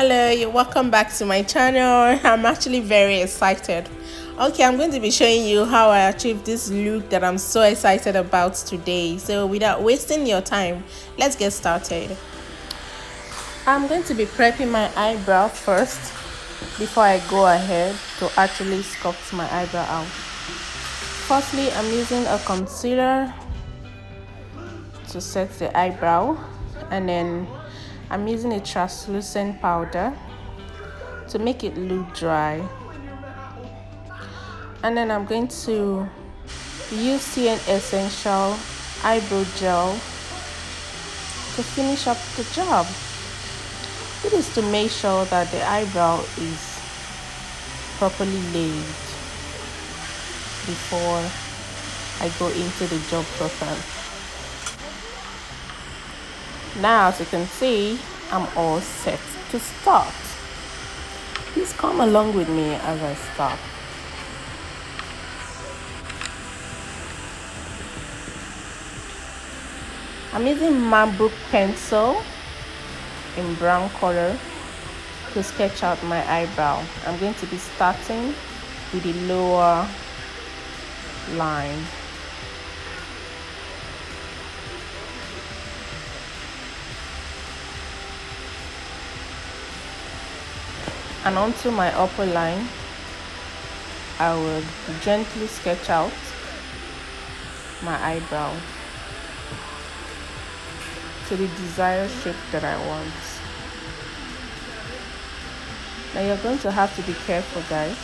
Hello, you're welcome back to my channel. I'm actually very excited. Okay, I'm going to be showing you how I achieved this look that I'm so excited about today. So without wasting your time, let's get started. I'm going to be prepping my eyebrow first before I go ahead to actually sculpt my eyebrow out. Firstly, I'm using a concealer to set the eyebrow, and then I'm using a translucent powder to make it look dry, and then I'm going to use CN Essential eyebrow gel to finish up the job. It is to make sure that the eyebrow is properly laid before I go into the job properly. Now, as you can see, I'm all set to start. Please come along with me as I start. I'm using Marlboro pencil in brown color to sketch out my eyebrow. I'm going to be starting with the lower line. And onto my upper line, I will gently sketch out my eyebrow to the desired shape that I want. Now you're going to have to be careful, guys,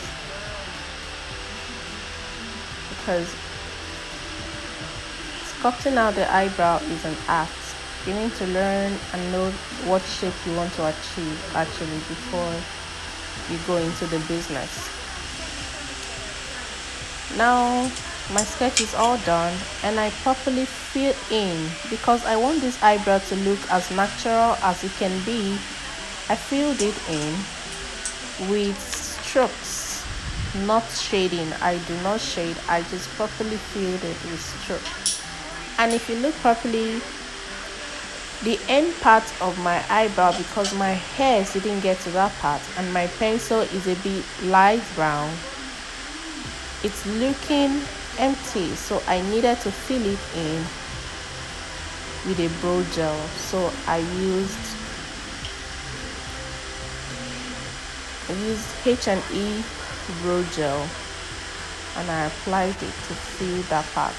because sculpting out the eyebrow is an art. You need to learn and know what shape you want to achieve actually before you go into the business. Now my sketch is all done, and I properly fill in because I want this eyebrow to look as natural as it can be. I filled it in with strokes, not shading. I do not shade, I just properly filled it with strokes. And if you look properly, the end part of my eyebrow, because my hair didn't get to that part and my pencil is a bit light brown, it's looking empty, so I needed to fill it in with a brow gel. So I used H&E brow gel, and I applied it to fill that part.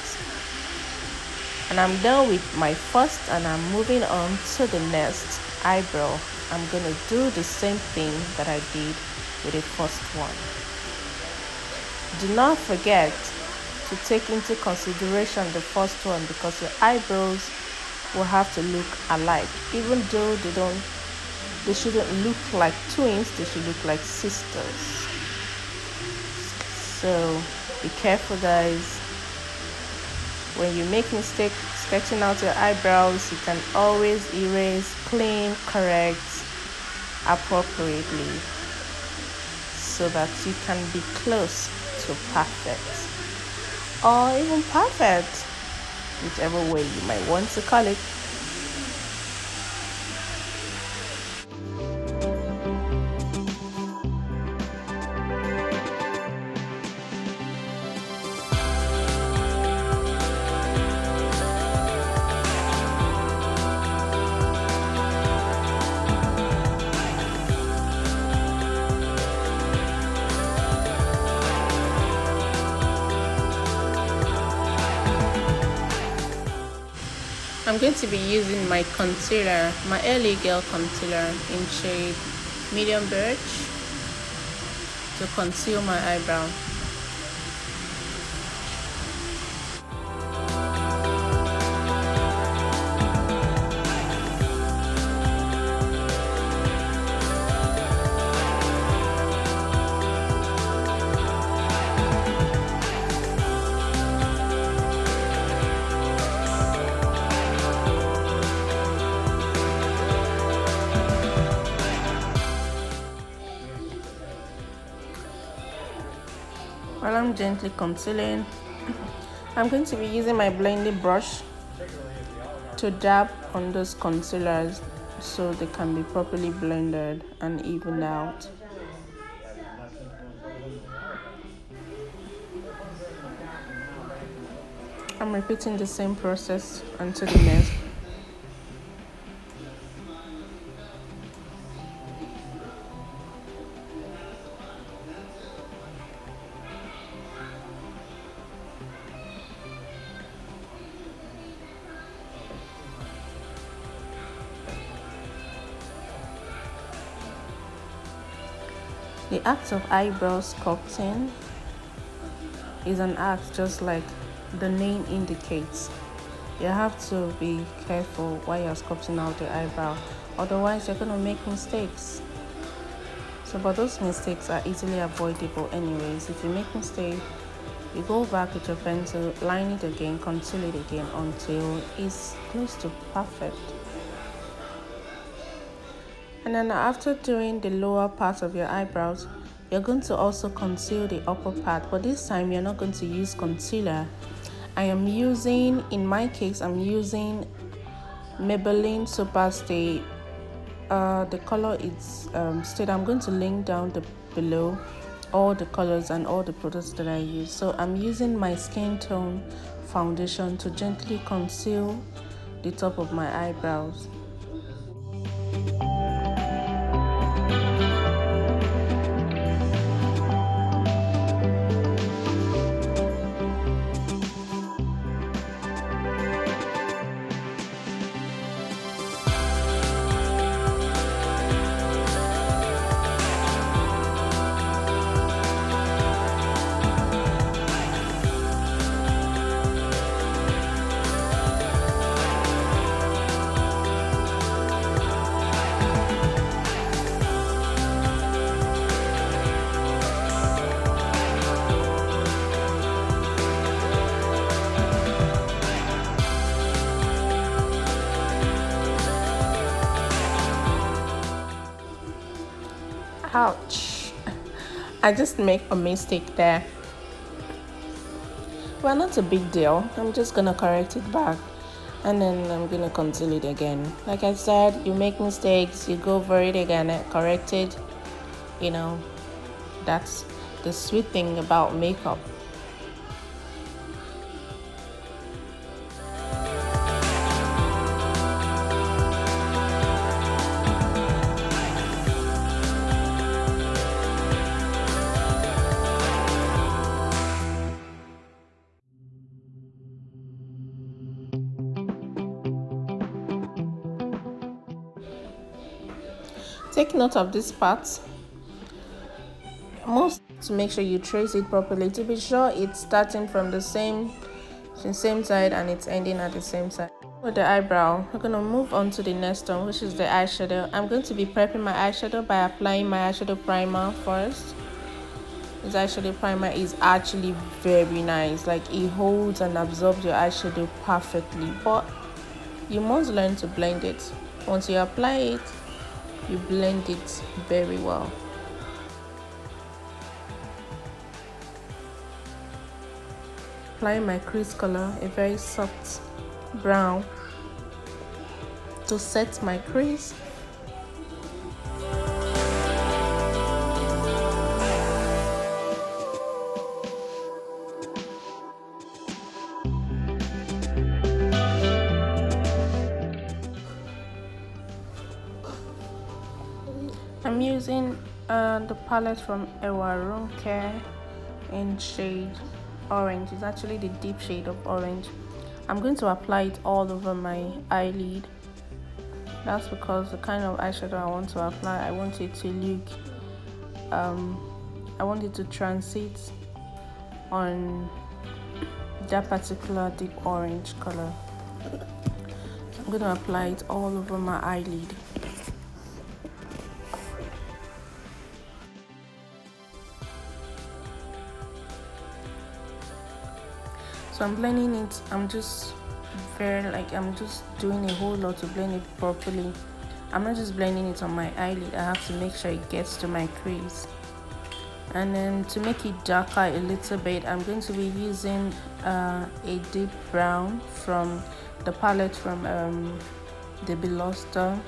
And I'm done with my first, and I'm moving on to the next eyebrow. I'm gonna do the same thing that I did with the first one. Do not forget to take into consideration the first one, because your eyebrows will have to look alike. Even though they shouldn't look like twins, they should look like sisters. So be careful, guys. When you make mistakes sketching out your eyebrows, you can always erase, clean, correct appropriately so that you can be close to perfect, or even perfect, whichever way you might want to call it. I'm going to be using my concealer, my LA Girl concealer in shade Medium Birch, to conceal my eyebrow. While I'm gently concealing, I'm going to be using my blending brush to dab on those concealers so they can be properly blended and evened out. I'm repeating the same process until the next. The act of eyebrow sculpting is an act just like the name indicates. You have to be careful while you're sculpting out the eyebrow, otherwise you're going to make mistakes. But those mistakes are easily avoidable anyways. If you make mistake, you go back with your pencil, line it again, conceal it again until it's close to perfect. And then after doing the lower part of your eyebrows, you're going to also conceal the upper part, but this time you're not going to use concealer. In my case, I'm using Maybelline Superstay. The color is State. I'm going to link down below all the colors and all the products that I use. So I'm using my skin tone foundation to gently conceal the top of my eyebrows. Ouch. I just make a mistake there. Well, not a big deal. I'm just gonna correct it back and then I'm gonna conceal it again. Like I said, you make mistakes, you go over it again and correct it. That's the sweet thing about makeup. Take note of this part. Most to make sure you trace it properly to be sure it's starting from the same side and it's ending at the same side. With the eyebrow, we're going to move on to the next one, which is the eyeshadow. I'm going to be prepping my eyeshadow by applying my eyeshadow primer first. This eyeshadow primer is actually very nice. Like, it holds and absorbs your eyeshadow perfectly, but you must learn to blend it. Once you apply it, you blend it very well. Applying my crease color, a very soft brown, to set my crease. I'm using the palette from Ewa Room Care in shade orange. It's actually the deep shade of orange. I'm going to apply it all over my eyelid. That's because the kind of eyeshadow I want to apply, I want it to look I want it to transit on that particular deep orange color. So I'm going to apply it all over my eyelid. So I'm blending it. I'm just doing a whole lot to blend it properly. I'm not just blending it on my eyelid. I have to make sure it gets to my crease. And then to make it darker a little bit, I'm going to be using a deep brown from the palette from the Beluster.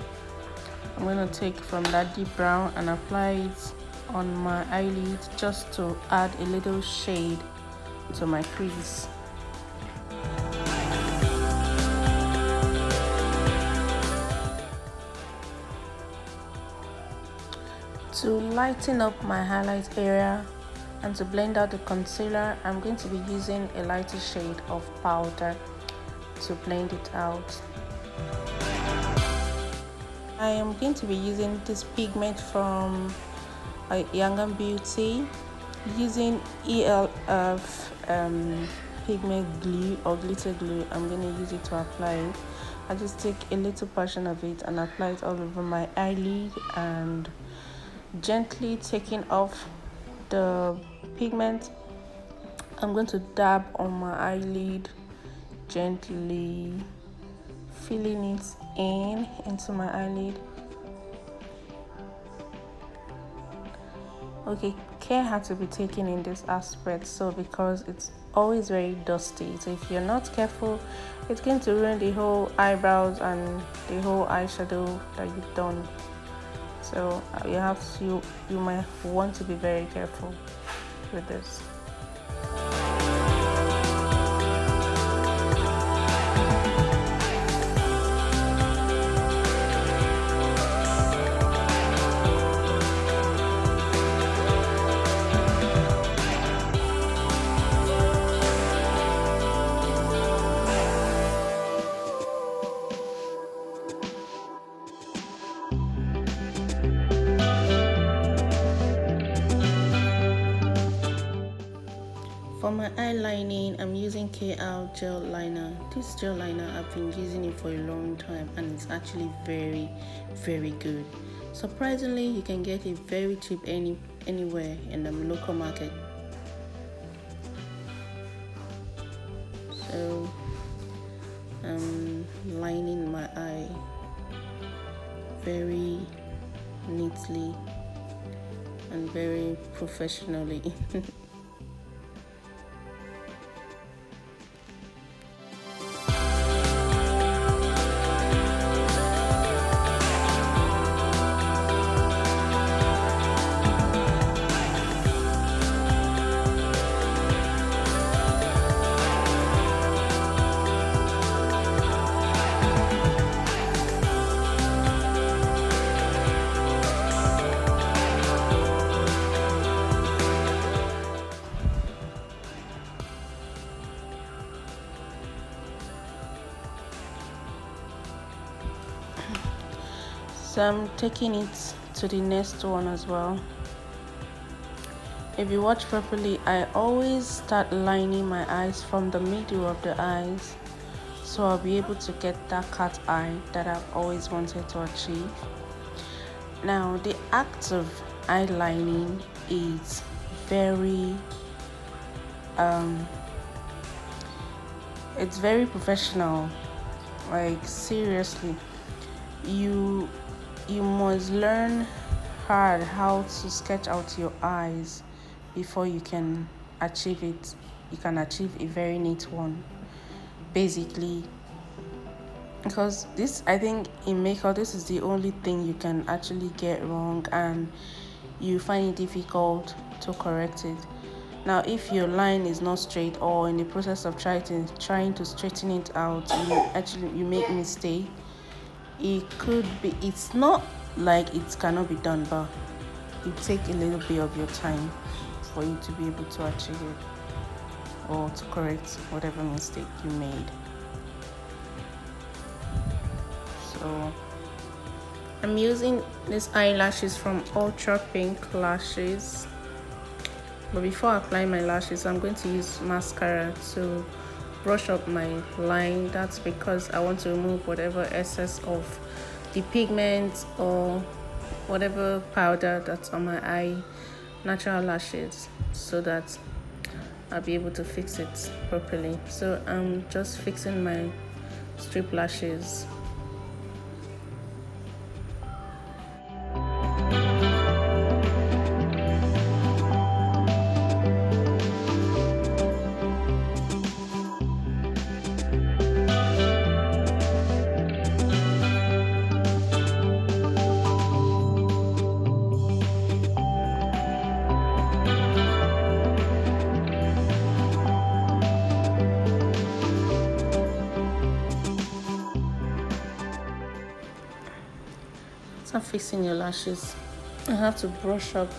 I'm going to take from that deep brown and apply it on my eyelid just to add a little shade to my crease. To lighten up my highlight area and to blend out the concealer, I'm going to be using a lighter shade of powder to blend it out. I am going to be using this pigment from Yangan Beauty, using ELF pigment glue or glitter glue. I'm going to use it to apply it. I just take a little portion of it and apply it all over my eyelid, and gently taking off the pigment, I'm going to dab on my eyelid, gently filling it into my eyelid. Okay, care had to be taken in this aspect, so because it's always very dusty, so if you're not careful, it's going to ruin the whole eyebrows and the whole eyeshadow that you've done. So you might want to be very careful with this. For my eyelining, I'm using KL gel liner. This gel liner, I've been using it for a long time and it's actually very, very good. Surprisingly, you can get it very cheap anywhere in the local market. So I'm lining my eye very neatly and very professionally. So I'm taking it to the next one as well. If you watch properly, I always start lining my eyes from the middle of the eyes, so I'll be able to get that cat eye that I've always wanted to achieve. Now, the act of eyelining is very it's very professional. Like, seriously, you must learn hard how to sketch out your eyes before you can achieve it. You can achieve a very neat one, basically, because this, I think, in makeup, this is the only thing you can actually get wrong and you find it difficult to correct it. Now, if your line is not straight or in the process of trying to straighten it out, you make mistake, it could be, it's not like it cannot be done, but it take a little bit of your time for you to be able to achieve it or to correct whatever mistake you made. So I'm using these eyelashes from Ultra Pink Lashes, but before applying my lashes, I'm going to use mascara to brush up my line. That's because I want to remove whatever excess of the pigment or whatever powder that's on my eye natural lashes, so that I'll be able to fix it properly. So I'm just fixing my strip lashes. After fixing your lashes, I have to brush up.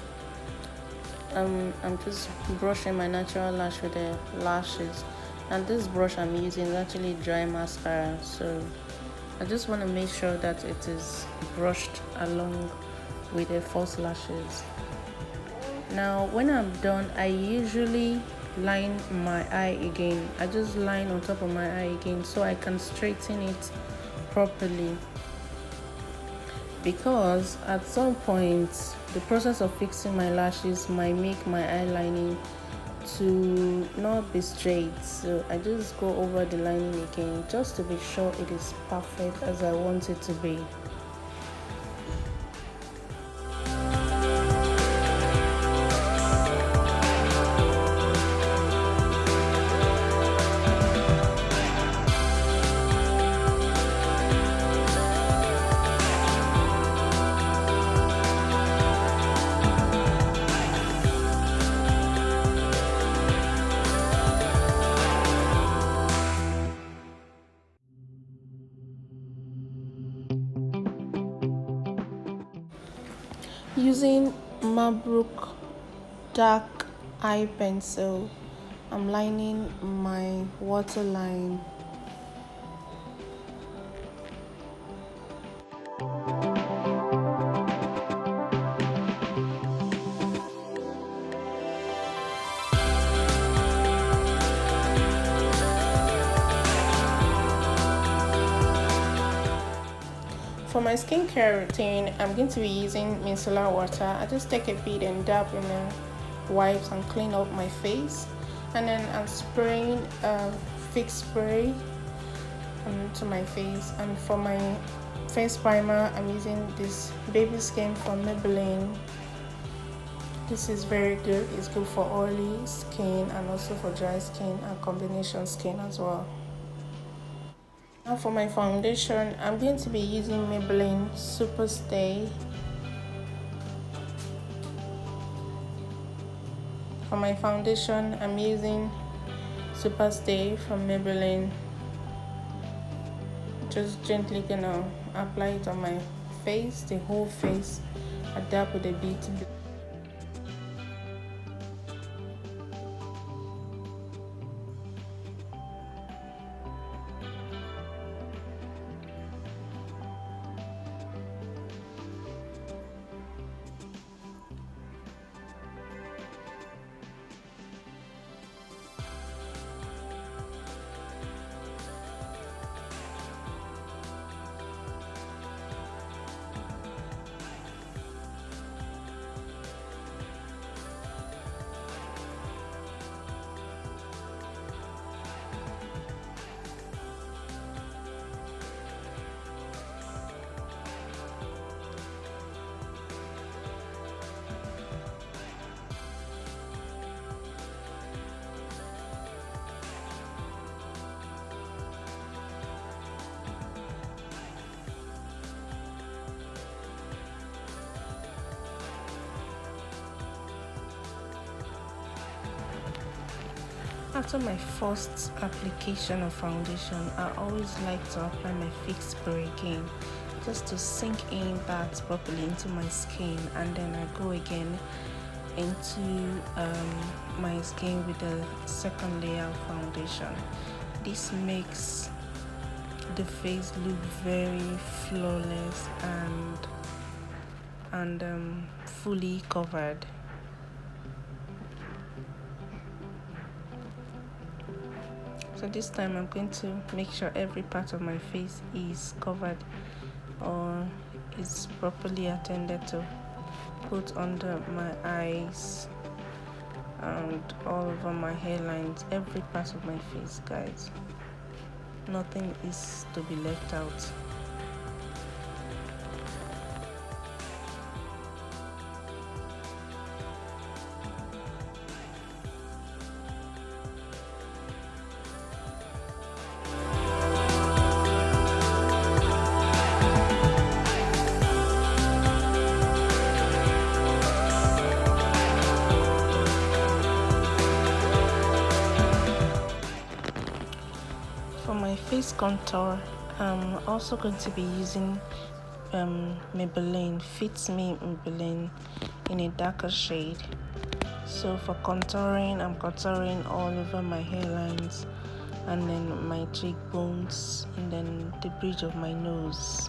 I'm just brushing my natural lash with the lashes, and this brush I'm using is actually dry mascara, so I just want to make sure that it is brushed along with the false lashes. Now when I'm done, I usually line my eye again. I just line on top of my eye again so I can straighten it properly, because at some point the process of fixing my lashes might make my eyelining to not be straight, so I just go over the lining again just to be sure it is perfect as I want it to be. Using Mabrook dark eye pencil, I'm lining my waterline. For my skincare routine, I'm going to be using micellar water. I just take a bit and dab in the wipes and clean up my face, and then I'm spraying a fix spray to my face. And for my face primer, I'm using this Baby Skin from Maybelline. This is very good. It's good for oily skin and also for dry skin and combination skin as well. Now for my foundation, I'm going to be using Maybelline Super Stay. For my foundation, I'm using Super Stay from Maybelline. Just gently gonna apply it on my face, the whole face. I dab with a bit. After my first application of foundation, I always like to apply my fix spray again, just to sink in that properly into my skin, and then I go again into my skin with the second layer of foundation. This makes the face look very flawless and fully covered. So this time I'm going to make sure every part of my face is covered or is properly attended to. Put under my eyes and all over my hairlines, every part of my face, guys. Nothing is to be left out. For my face contour, I'm also going to be using Maybelline, Fit Me Maybelline in a darker shade. So for contouring, I'm contouring all over my hairlines and then my cheekbones and then the bridge of my nose.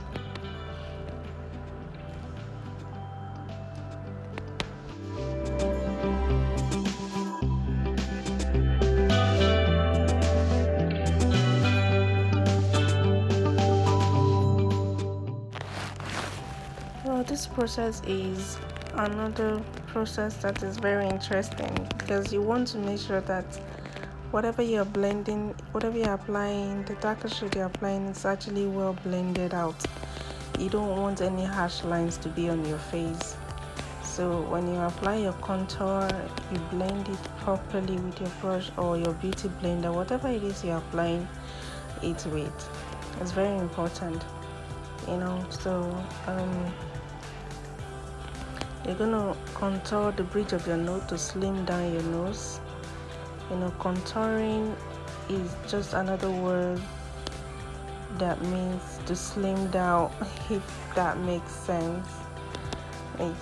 Well, this process is another process that is very interesting because you want to make sure that whatever you're blending, whatever you're applying, the darker shade you're applying is actually well blended out. You don't want any harsh lines to be on your face. So when you apply your contour, you blend it properly with your brush or your beauty blender, whatever it is you're applying it with. It's very important, so you're gonna contour the bridge of your nose to slim down your nose. Contouring is just another word that means to slim down, if that makes sense. Like,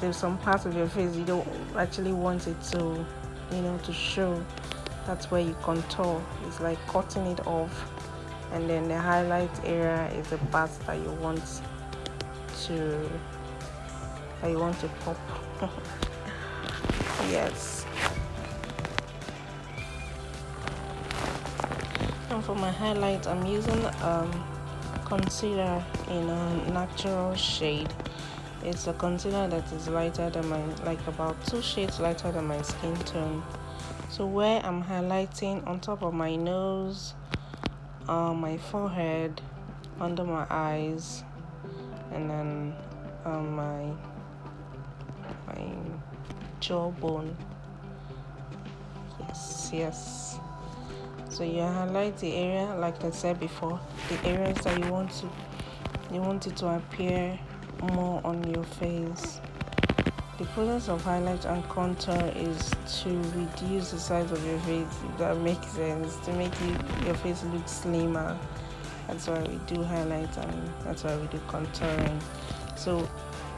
there's some parts of your face you don't actually want it to, to show. That's where you contour. It's like cutting it off, and then the highlight area is the part that you want to pop. Yes. And for my highlight, I'm using concealer in a natural shade. It's a concealer that is lighter than about 2 shades lighter than my skin tone. So where I'm highlighting on top of my nose, my forehead, under my eyes, and then my jawbone. Yes. So you highlight the area, like I said before, the areas that you want it to appear more on your face. The process of highlight and contour is to reduce the size of your face, if that makes sense, to make your face look slimmer. That's why we do highlights and that's why we do contouring. So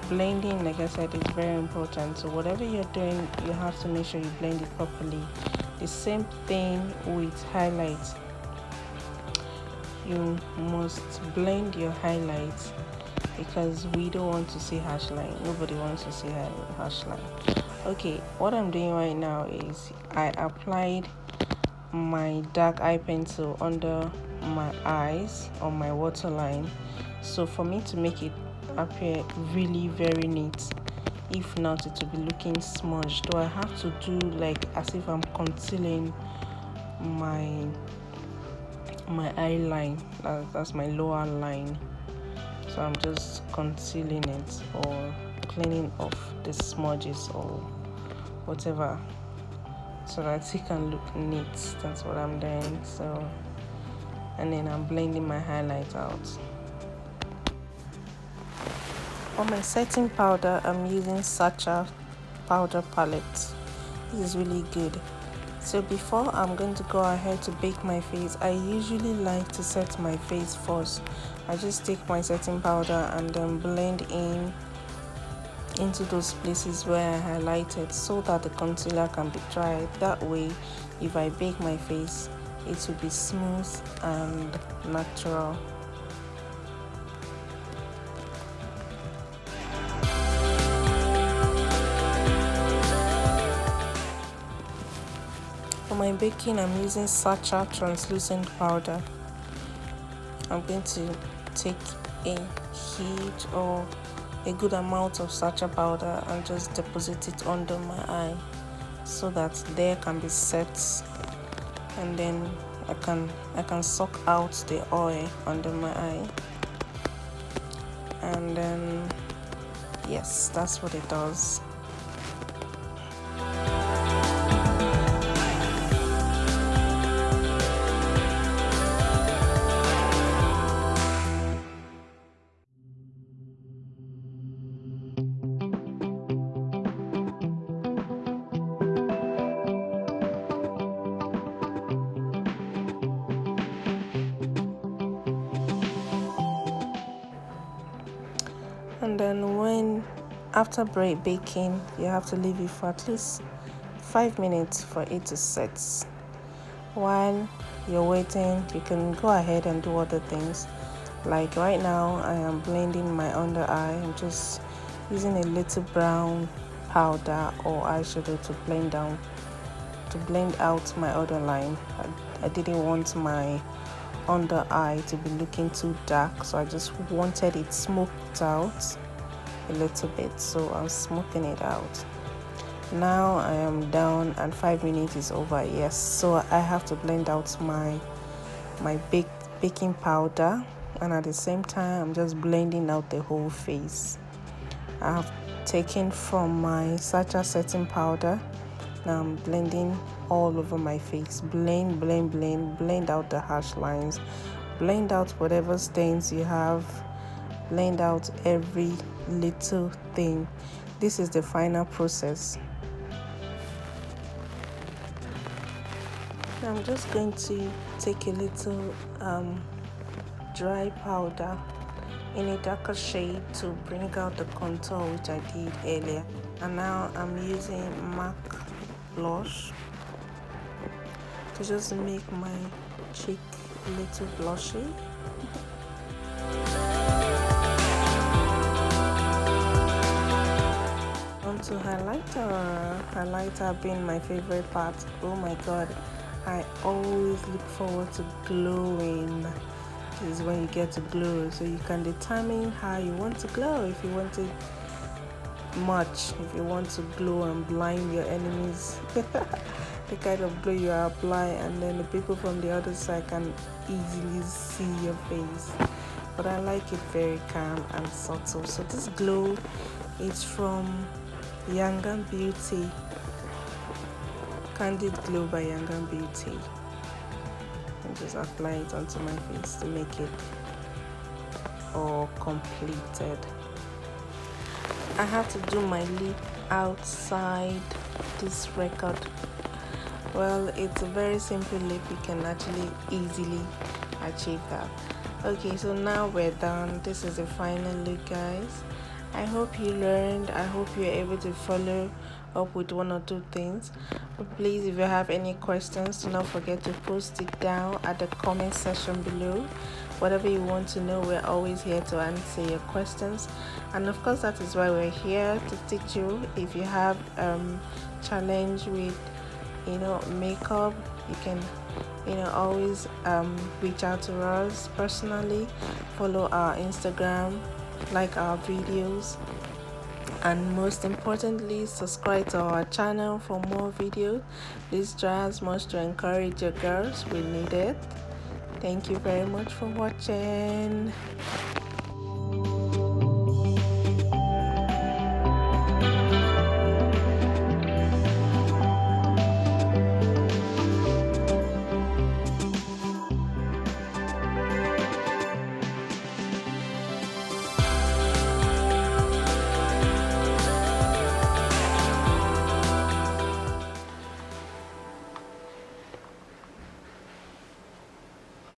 blending, like I said, is very important. So whatever you're doing, you have to make sure you blend it properly. The same thing with highlights. You must blend your highlights because we don't want to see harsh line. Nobody wants to see harsh line. Okay, what I'm doing right now is I applied my dark eye pencil under my eyes on my waterline. So for me to make it appear really very neat, if not it will be looking smudged, so I have to do like as if I'm concealing my eye line. That's my lower line. So I'm just concealing it or cleaning off the smudges or whatever so that it can look neat. That's what I'm doing. So, and then I'm blending my highlight out. For my setting powder, I'm using Sacha powder palette. This is really good. So before I'm going to go ahead to bake my face, I usually like to set my face first. I just take my setting powder and then blend into those places where I highlighted so that the concealer can be dry. That way, if I bake my face, it will be smooth and natural. For my baking, I'm using Sacha translucent powder. I'm going to take a huge or a good amount of Sacha powder and just deposit it under my eye so that there can be set, and then I can suck out the oil under my eye, and then yes, that's what it does. After baking, you have to leave it for at least 5 minutes for it to set. While you're waiting, you can go ahead and do other things. Like right now, I am blending my under eye. I'm just using a little brown powder or eyeshadow to blend out my other line. I didn't want my under eye to be looking too dark, so I just wanted it smoked out a little bit, so I'm smoking it out. Now I am done and 5 minutes is over. Yes, so I have to blend out my baking powder, and at the same time I'm just blending out the whole face. I have taken from my Sacha setting powder. Now I'm blending all over my face. Blend out the harsh lines, blend out whatever stains you have, blend out every little thing. This is the final process. I'm just going to take a little dry powder in a darker shade to bring out the contour, which I did earlier. And now I'm using MAC blush to just make my cheek a little blushy. Onto highlighter being my favorite part. Oh my god, I always look forward to glowing. This is when you get to glow, so you can determine how you want to glow. If you want it much, if you want to glow and blind your enemies, the kind of glow you apply, and then the people from the other side can easily see your face. But I like it very calm and subtle. So this glow is from Yangan Beauty, Candid Glow by Yangan Beauty. And just apply it onto my face to make it all completed. I have to do my lip outside this record. Well, it's a very simple lip. You can actually easily achieve that. Okay, so now we're done. This is the final look, guys. I hope you learned. I hope you're able to follow up with one or two things. But please, if you have any questions, do not forget to post it down at the comment section below. Whatever you want to know, we're always here to answer your questions. And of course, that is why we're here to teach you. If you have challenge with makeup, you can always reach out to us personally. Follow our Instagram, like our videos, and most importantly, subscribe to our channel for more videos. Please try as much to encourage your girls. We need it. Thank you very much for watching.